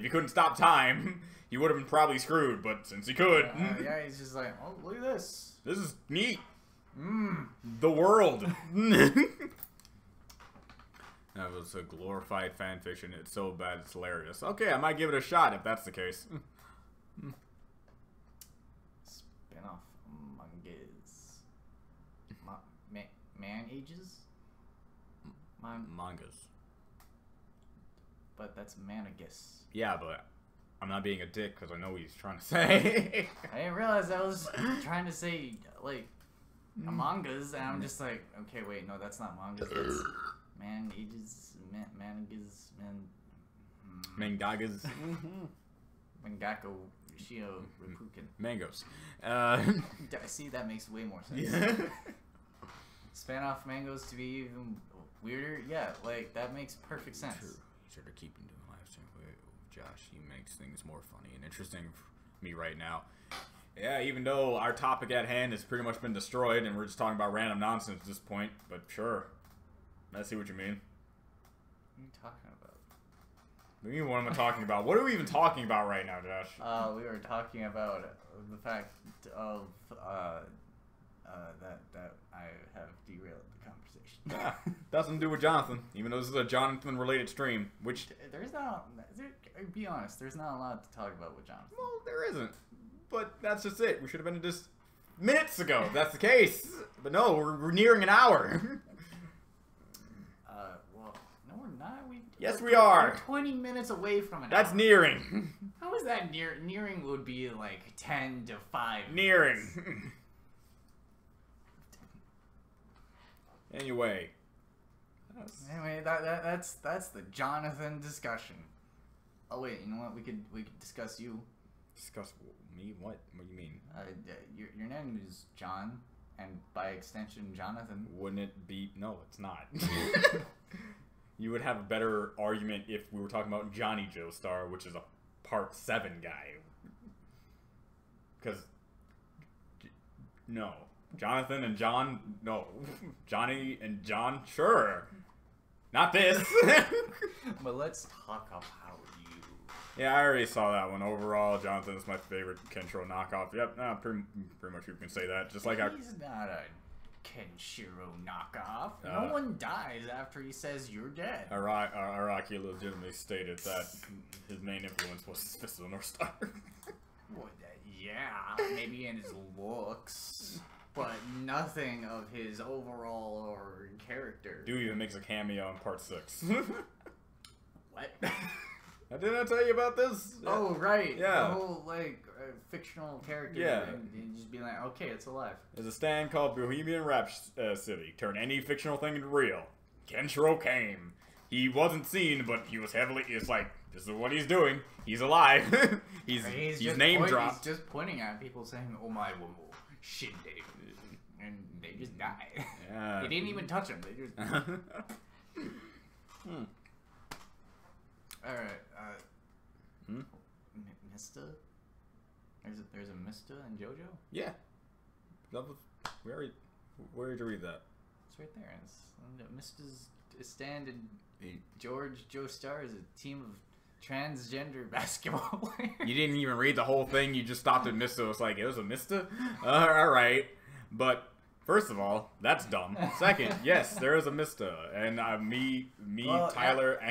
you couldn't stop time, he would have been probably screwed. But since he could,
yeah, he's just like, oh, look at this.
This is neat. The world. That was a glorified fanfiction. It's so bad, it's hilarious. Okay, I might give it a shot if that's the case.
Spin-off mangas. Man ages?
Mangas.
But that's managus.
Yeah, but I'm not being a dick because I know what he's trying to say.
I didn't realize I was trying to say, like, mangas, and I'm just like, okay, wait, no, that's not mangas,
Mangagas.
Mangako Shio Ripuken.
Mangoes.
See, that makes way more sense.
Yeah.
Span off mangoes to be even weirder? Yeah, like, that makes perfect sense.
True. Should have keep him doing live stream. Josh, he makes things more funny and interesting for me right now. Yeah, even though our topic at hand has pretty much been destroyed and we're just talking about random nonsense at this point, but sure. I see what you mean.
What are you talking about?
What do you mean, what am I talking about? What are we even talking about right now, Josh?
We were talking about the fact of that I have derailed the conversation.
Doesn't do with Johnathan, even though this is a Johnathan-related stream, which...
Be honest, there's not a lot to talk about with Johnathan.
Well, there isn't. But that's just it. We should have been this minutes ago, if that's the case. But no, we're nearing an hour.
Well, no we're not.
Yes, we are.
We're 20 minutes away from an
That's
hour.
nearing.
How is that near? Nearing would be like 10 to 5 minutes.
Nearing. Anyway,
that's the Johnathan discussion. Oh wait, you know what? We could discuss you.
Discuss me? What? What do you mean?
Your name is John, and by extension, Johnathan.
Wouldn't it be? No, it's not. You would have a better argument if we were talking about Johnny Jostar, which is a Part 7 guy. Because no, Johnathan and John, no. Johnny and John, sure. Not this.
But let's talk about you.
Yeah, I already saw that one. Overall, Jonathan's my favorite Kenshiro knockoff. Yep, pretty much you can say that. Just like
he's not a Kenshiro knockoff. No one dies after he says you're dead.
Araki legitimately stated that his main influence was his Fist of the North Star.
Well, yeah, maybe in his looks, but nothing of his overall or character.
Dude even makes a cameo in Part 6.
What?
Didn't I tell you about this?
Oh, right.
Yeah.
The whole, like, fictional character.
Yeah.
And just be like, okay, it's alive.
There's a stand called Bohemian Rhapsody. Turn any fictional thing into real. Kenshiro came. He wasn't seen, but he was heavily... It's like, this is what he's doing. He's alive. he's name dropped.
He's just pointing at people saying, oh my woman, shit, Dave. And they just die.
Yeah.
He didn't even touch him. They just... Alright, Mista? There's a Mista in Jojo?
Yeah. Where did you read that?
It's right there. Mista's stand and Jostar is a team of transgender basketball players.
You didn't even read the whole thing, you just stopped at Mista. It was like, it was a Mista? Alright. But, first of all, that's dumb. Second, yes, there is a Mista. And well, Tyler...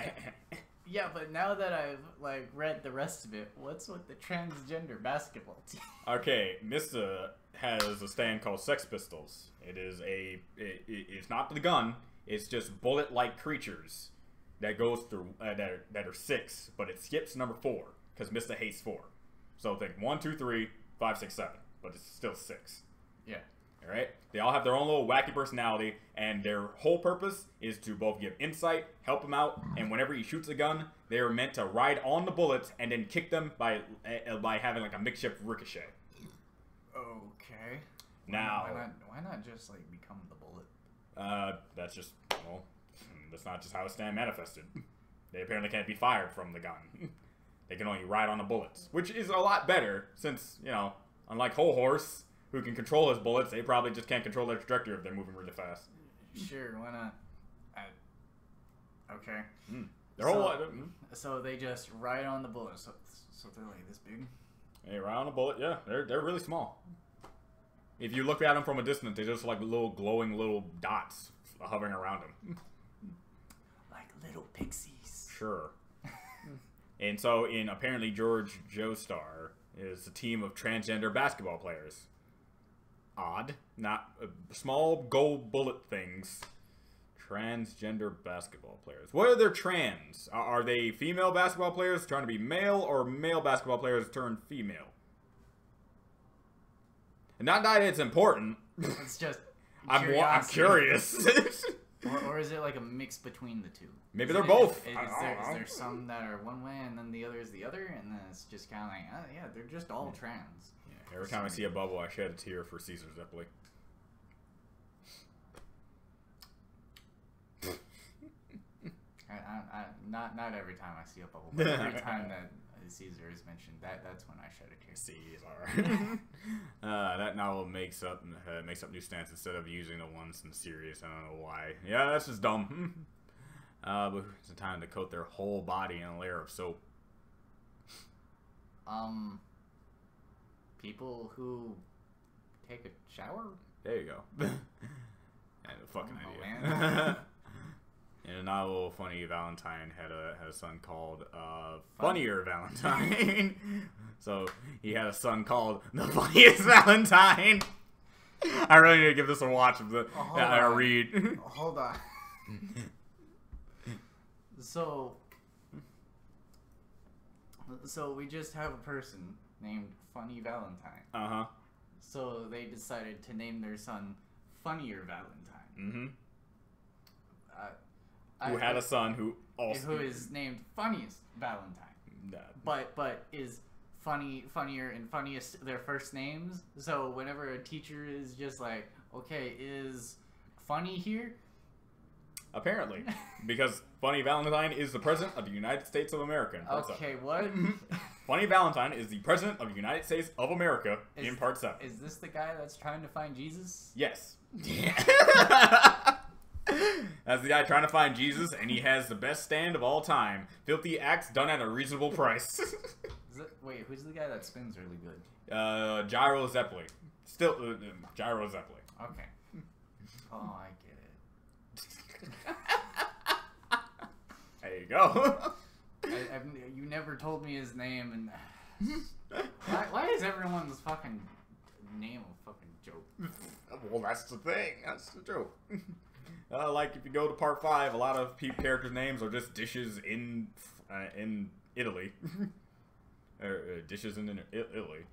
Yeah, but now that I've, like, read the rest of it, what's with the transgender basketball team?
Okay, Mista has a stand called Sex Pistols. It is it's not the gun, it's just bullet-like creatures that goes through, that are 6, but it skips number 4, because Mista hates 4. So think 1, 2, 3, 5, 6, 7, but it's still 6.
Yeah.
Alright? They all have their own little wacky personality, and their whole purpose is to both give insight, help him out, and whenever he shoots a gun, they are meant to ride on the bullets and then kick them by having like a makeshift ricochet.
Okay.
Now...
Why not just, like, become the bullet?
That's just, well, that's not just how a stand manifested. They apparently can't be fired from the gun. They can only ride on the bullets, which is a lot better, since, you know, unlike Whole Horse, who can control his bullets, they probably just can't control their trajectory if they're moving really fast.
Sure, why not? Okay.
So
they just ride on the bullet. So they're like this big?
They ride on the bullet, yeah. They're really small. If you look at them from a distance, they're just like little glowing little dots hovering around them.
Like little pixies.
Sure. And so, apparently Jostar is a team of transgender basketball players. Odd. Not small gold bullet things. Transgender basketball players. What are their trans? Are they female basketball players trying to be male, or male basketball players turned female? And not that it's important.
It's just
I'm curious.
Or is it like a mix between the two?
Maybe they're both.
Is there some that are one way and then the other is the other, and then it's just kind of like, oh, yeah, they're just all trans.
Yeah, every time I see a bubble, I shed a tear for Caesar Zeppeli.
Not every time I see a bubble, but every time that Caesar is mentioned, that's when I shed a tear.
Caesar. That novel makes up new stance instead of using the ones in the series. I don't know why. Yeah, that's just dumb. But it's a time to coat their whole body in a layer of soap.
People who take a shower.
There you go. And a fucking idea. In a novel, Funny Valentine had a son called Funnier Valentine. So he had a son called the Funniest Valentine. I really need to give this a watch. A read.
Hold on. So we just have a person named Funny Valentine.
Uh-huh.
So they decided to name their son Funnier Valentine.
Mm-hmm. Who had a son who
is named Funniest Valentine. But is funnier and funniest their first names. So whenever a teacher is just like, okay, is Funny here?
Apparently, because Funny Valentine is the president of the United States of America. In part
okay,
7.
what?
Funny Valentine is the president of the United States of America in part 7.
Is this the guy that's trying to find Jesus?
Yes. That's the guy trying to find Jesus, and he has the best stand of all time. Filthy acts done at a reasonable price.
Wait, who's the guy that spins really good?
Gyro Zeppeli. Still, Gyro Zeppeli.
Okay. Oh, I get it.
There you go.
You never told me his name, and why is everyone's fucking name a fucking joke?
Well, that's the thing. That's the joke. Like if you go to part 5, a lot of characters' names are just dishes in Italy. Dishes in Italy.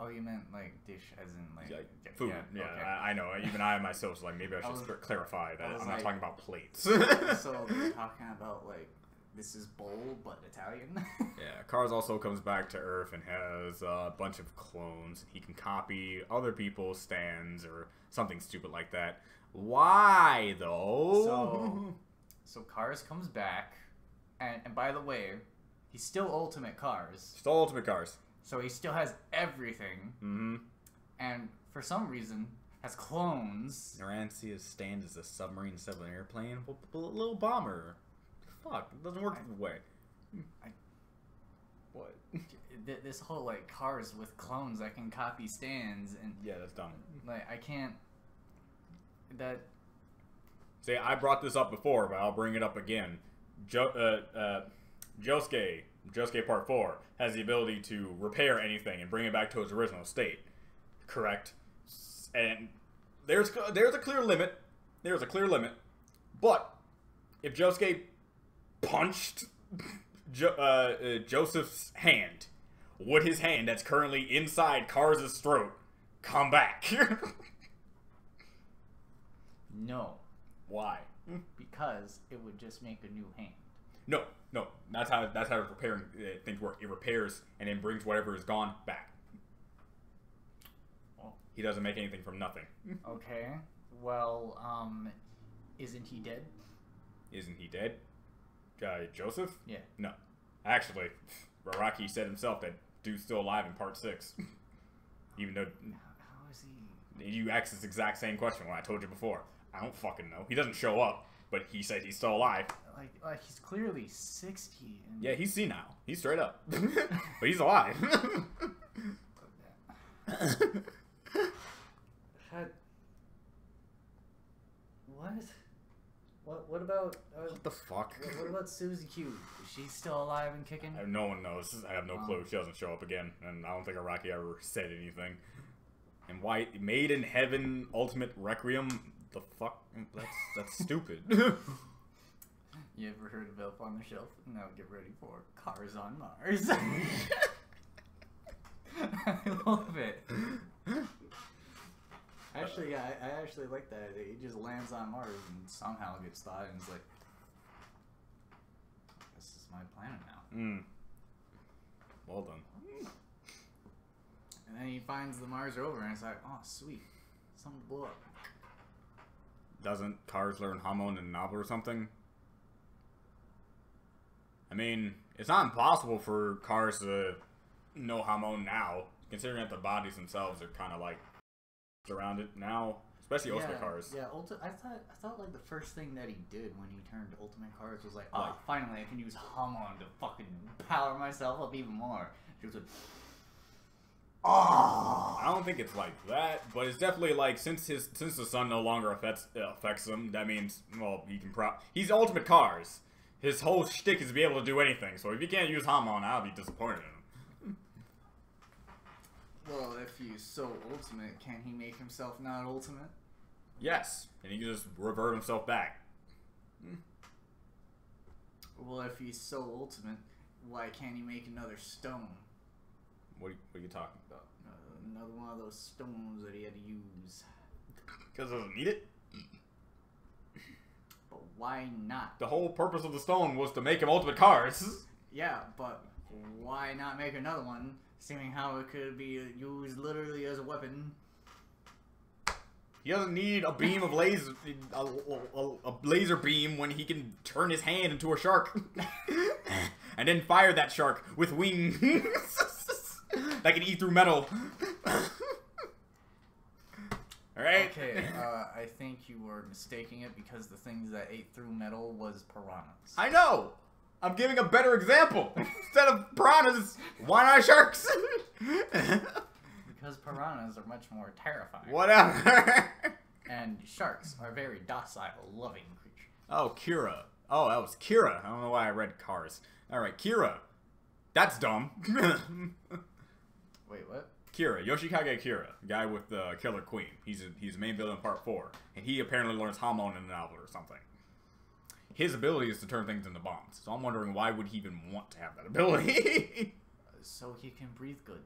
Oh, you meant like dish as in like
food. Yeah,
okay.
I know. Even I myself, so like maybe I should clarify that I'm not talking about plates.
So they're talking about like this is bowl but Italian.
Yeah, Cars also comes back to Earth and has a bunch of clones. He can copy other people's stands or something stupid like that. Why though?
So Cars comes back, and by the way, he's still Ultimate Cars.
Still Ultimate Cars.
So he still has everything.
Mm-hmm.
And for some reason has clones.
Narancia's stand is a submarine instead of an airplane. A little bomber. Fuck, it doesn't work that way. What?
This whole like Cars with clones that can copy stands and
yeah, that's dumb.
Like I can't. That.
See, I brought this up before, but I'll bring it up again. Josuke Part 4 has the ability to repair anything and bring it back to its original state. Correct. And there's a clear limit. There's a clear limit. But if Josuke punched Joseph's hand, would his hand that's currently inside Cars' throat come back?
No.
Why?
Because it would just make a new hand.
No. That's how repairing things work. It repairs and then brings whatever is gone back.
Well,
he doesn't make anything from nothing.
Okay. Well, isn't he dead?
Isn't he dead? Joseph?
Yeah.
No. Actually, Raraki said himself that dude's still alive in part 6. Even though...
How is he...
You asked this exact same question when I told you before. I don't fucking know. He doesn't show up, but he said he's still alive.
Like he's clearly 60. And...
Yeah, he's senile. He's straight up. But he's alive.
What about...
what the fuck?
What about Susie Q? Is she still alive and kicking?
No one knows. I have no clue. She doesn't show up again, and I don't think Araki ever said anything. And why Made in Heaven Ultimate Requiem? The fuck? That's stupid.
You ever heard of Elf on the Shelf? Now get ready for Cars on Mars. I love it. I actually like that. He just lands on Mars and somehow gets thawed, and he's like, "This is my planet now."
Well done.
And then he finds the Mars rover, and it's like, "Oh, sweet, something to blow up."
Doesn't Cars learn Hamon in the novel or something? I mean, it's not impossible for Cars to know Hamon now, considering that the bodies themselves are kind of like around it now, especially Ultimate Cars.
Yeah, I thought like the first thing that he did when he turned to Ultimate Cars was like, "Oh, finally I can use Hamon to fucking power myself up even more." She was like, "Oh."
I don't think it's like that, but it's definitely like since the sun no longer affects him, that means he's Ultimate Cars. His whole shtick is to be able to do anything. So if he can't use Hamon, I'll be disappointed in him.
Well, if he's so ultimate, can he make himself not ultimate?
Yes, and he can just revert himself back.
Well, if he's so ultimate, why can't he make another stone?
What are you talking about?
Another one of those stones that he had to use.
Because he doesn't need it?
But why not?
The whole purpose of the stone was to make him Ultimate Cars.
Yeah, but why not make another one, seeing how it could be used literally as a weapon?
He doesn't need a beam of laser, a laser beam when he can turn his hand into a shark. And then fire that shark with wings that can eat through metal. Alright?
Okay, I think you were mistaking it because the things that ate through metal was piranhas.
I know! I'm giving a better example. Instead of piranhas, why not sharks?
Because piranhas are much more terrifying.
Whatever.
And sharks are very docile, loving creatures.
Oh, Kira. Oh, that was Kira. I don't know why I read Cars. Alright, Kira. That's dumb.
Wait, what?
Kira, Yoshikage Kira, guy with the Killer Queen. He's the main villain in Part 4, and he apparently learns Hamon in the novel or something. His ability is to turn things into bombs, so I'm wondering why would he even want to have that ability?
So he can breathe good.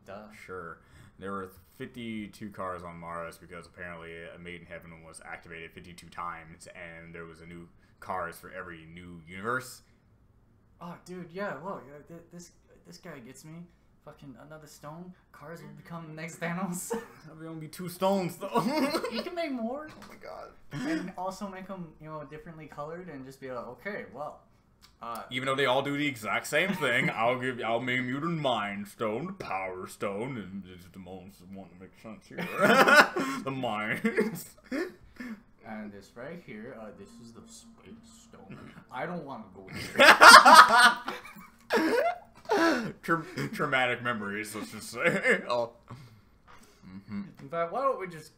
Duh.
Sure. There were 52 cars on Mars because apparently a Made in Heaven was activated 52 times, and there was a new cars for every new universe.
Oh, dude, yeah, look, this guy gets me. Fucking another stone, cars will become the next Thanos.
There'll only be 2 stones, though.
You can make more.
Oh my god.
And also make them, differently colored and just be like, okay, well.
Even though they all do the exact same thing, I'll make you the Mind Stone, the Power Stone, and this is the most one that makes sense here. The Mind.
And this right here, this is the Space Stone. I don't want to go here.
Traumatic memories, let's just say. Oh.
In fact, why don't we just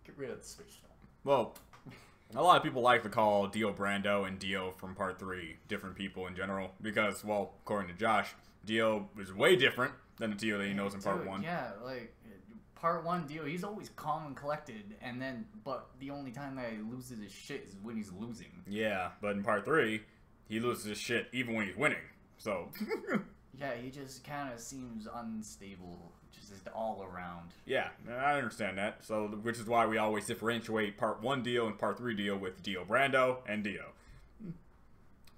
get rid of the Space Stone?
Well, a lot of people like to call Dio Brando and Dio from Part 3 different people in general because, well, according to Josh, Dio is way different than the Dio that he knows in Part 1.
Yeah, like, Part 1 Dio, he's always calm and collected, and then, but the only time that he loses his shit is when he's losing.
Yeah, but in Part 3, he loses his shit even when he's winning, so...
Yeah, he just kind of seems unstable, just all around.
Yeah, I understand that. So, which is why we always differentiate Part 1 Dio and Part 3 Dio with Dio Brando and Dio.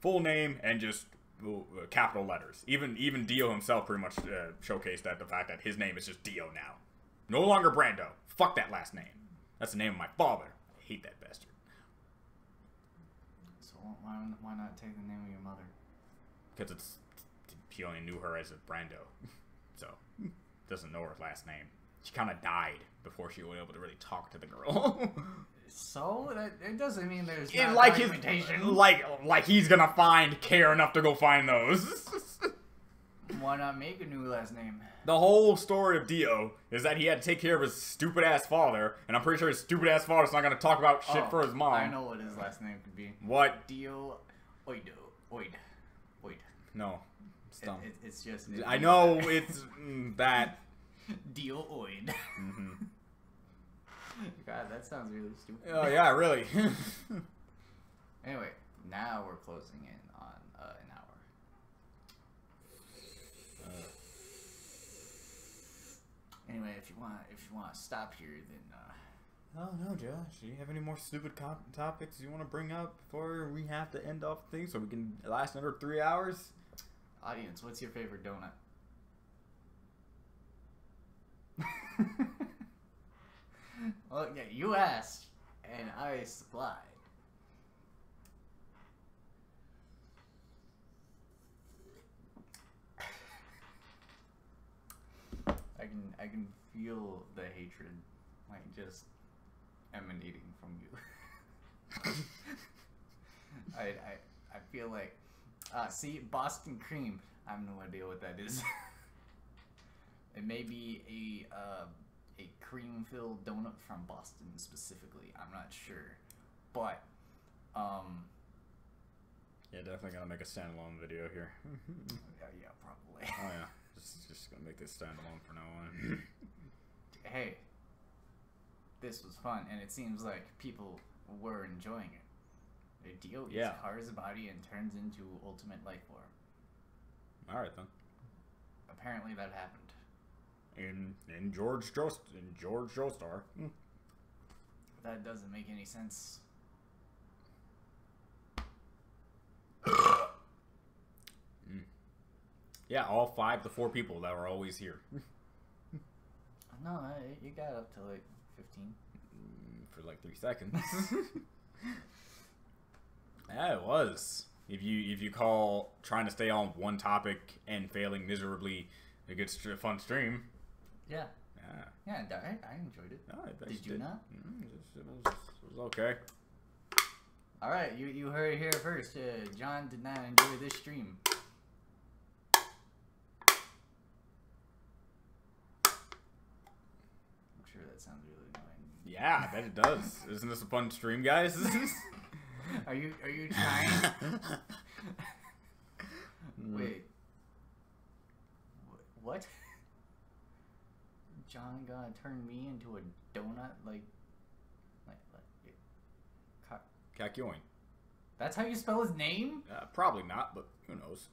Full name and just capital letters. Even Dio himself pretty much showcased the fact that his name is just Dio now. No longer Brando. Fuck that last name. That's the name of my father. I hate that bastard.
So why not take the name of your mother?
Because he only knew her as a Brando. So, doesn't know her last name. She kind of died before she was able to really talk to the girl.
So? It doesn't mean there's
not
like documentation.
Like he's gonna care enough to go find those.
Why not make a new last name?
The whole story of Dio is that he had to take care of his stupid-ass father, and I'm pretty sure his stupid-ass father's not gonna talk about shit for his mom.
I know what his last name could be.
What?
Dio Oid.
No.
It's just...
I know it's that.
Dio Oid.
Mm-hmm.
God, that sounds really stupid.
Oh, yeah, really.
Anyway, now we're closing in on an hour. Anyway, if you want to stop here, then
Oh no, Josh. Do you have any more stupid topics you want to bring up before we have to end off things so we can last another 3 hours?
Audience, what's your favorite donut? Well, yeah, you asked, and I supplied. I can feel the hatred, like, just emanating from you. I feel like, see, Boston cream. I have no idea what that is. It may be a cream-filled donut from Boston specifically. I'm not sure, but
yeah, definitely gonna make a standalone video here.
yeah, probably.
Oh yeah, just gonna make this standalone for now on.
Hey, this was fun, and it seems like people were enjoying it. The Dio eats Kara's body and turns into ultimate life form.
All right then.
Apparently that happened.
In George Jostar.
That doesn't make any sense.
Yeah, all 5 to 4 people that were always here.
No, you got up to like 15.
For like 3 seconds. Yeah, it was. If you call trying to stay on one topic and failing miserably a good fun stream.
Yeah. Yeah, I enjoyed it.
No,
did you not?
It was okay.
All right, you heard it here first. John did not enjoy this stream. I'm sure that sounds really annoying.
Yeah, I bet it does. Isn't this a fun stream, guys?
Are you trying? Wait. What? John gonna turn me into a donut like
Kakyoin.
That's how you spell his name?
Probably not, but who knows?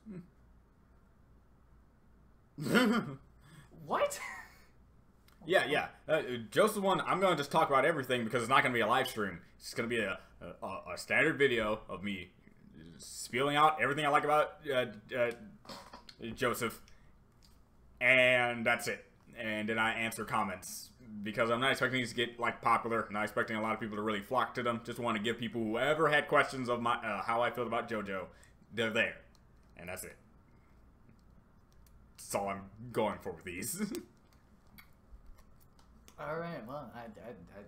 What?
Yeah. Joseph's one, I'm going to just talk about everything because it's not going to be a live stream. It's just going to be a standard video of me spilling out everything I like about Joseph. And that's it. And then I answer comments. Because I'm not expecting these to get like popular. I'm not expecting a lot of people to really flock to them. Just want to give people who ever had questions of my how I feel about Jojo, they're there. And that's it. That's all I'm going for with these.
All right, well, I'd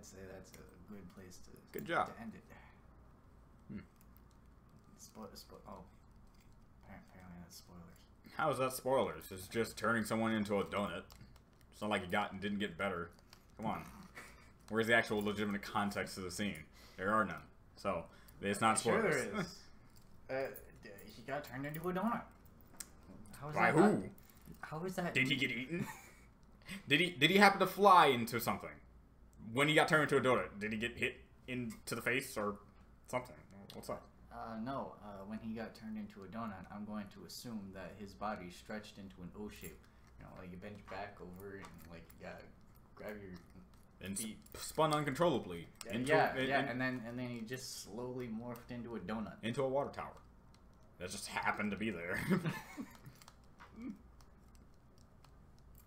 say that's a good place to
good job
to end it. Oh, apparently that's spoilers.
How is that spoilers? It's just turning someone into a donut. It's not like it got and didn't get better. Come on, where's the actual legitimate context of the scene? There are none, so it's not spoilers.
Sure there is. He got turned into a donut.
By who?
How is that?
Did he get eaten? Did he happen to fly into something? When he got turned into a donut, did he get hit into the face or something? What's that?
No. When he got turned into a donut, I'm going to assume that his body stretched into an O shape. You know, like you bend back over and like grab your feet.
Spun uncontrollably.
And then he just slowly morphed into a donut.
Into a water tower. That just happened to be there.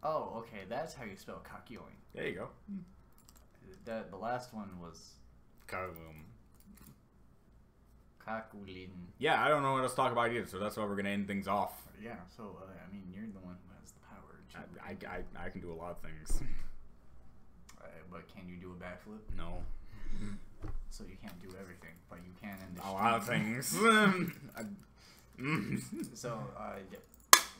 Oh, okay, that's how you spell Kakyoin.
There you go.
The last one was
Kakulin.
Yeah,
I don't know what else to talk about either, so that's why we're gonna end things off.
Yeah, so I mean, you're the one who has the power.
I can do a lot of things.
But can you do a backflip?
No.
So you can't do everything, but you can in the
a lot of things.
So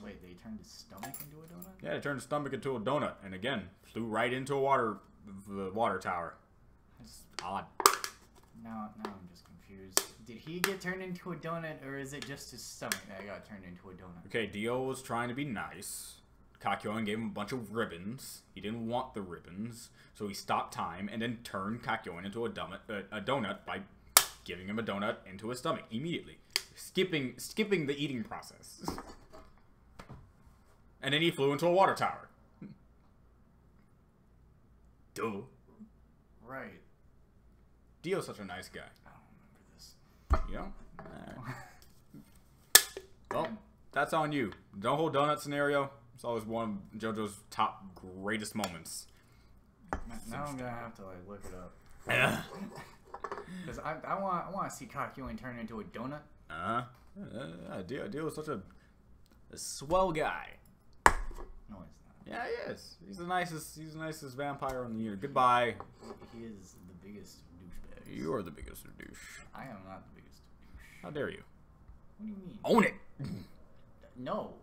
wait, they turned his stomach into a donut?
Yeah, they turned his stomach into a donut, and again, flew right into the water tower.
That's
odd.
Now I'm just confused. Did he get turned into a donut, or is it just his stomach that got turned into a donut?
Okay, Dio was trying to be nice. Kakyoin gave him a bunch of ribbons. He didn't want the ribbons, so he stopped time and then turned Kakyoin into a donut by giving him a donut into his stomach immediately, skipping the eating process. And then he flew into a water tower. Duh.
Right.
Dio's such a nice guy.
I don't remember this.
You know? Well, that's on you. Don't hold donut scenario. It's always one of JoJo's top greatest moments.
Now I'm gonna have to like look it up.
Yeah.
Because I want to see Kakyoin turn into a donut.
Dio is such a swell guy.
No, it's not.
Yeah, he is. He's the nicest vampire on the year. Goodbye.
He is the biggest douchebag.
You are the biggest douche.
I am not the biggest douche.
How dare you?
What do you mean?
Own it.
No.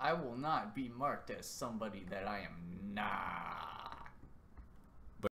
I will not be marked as somebody that I am not.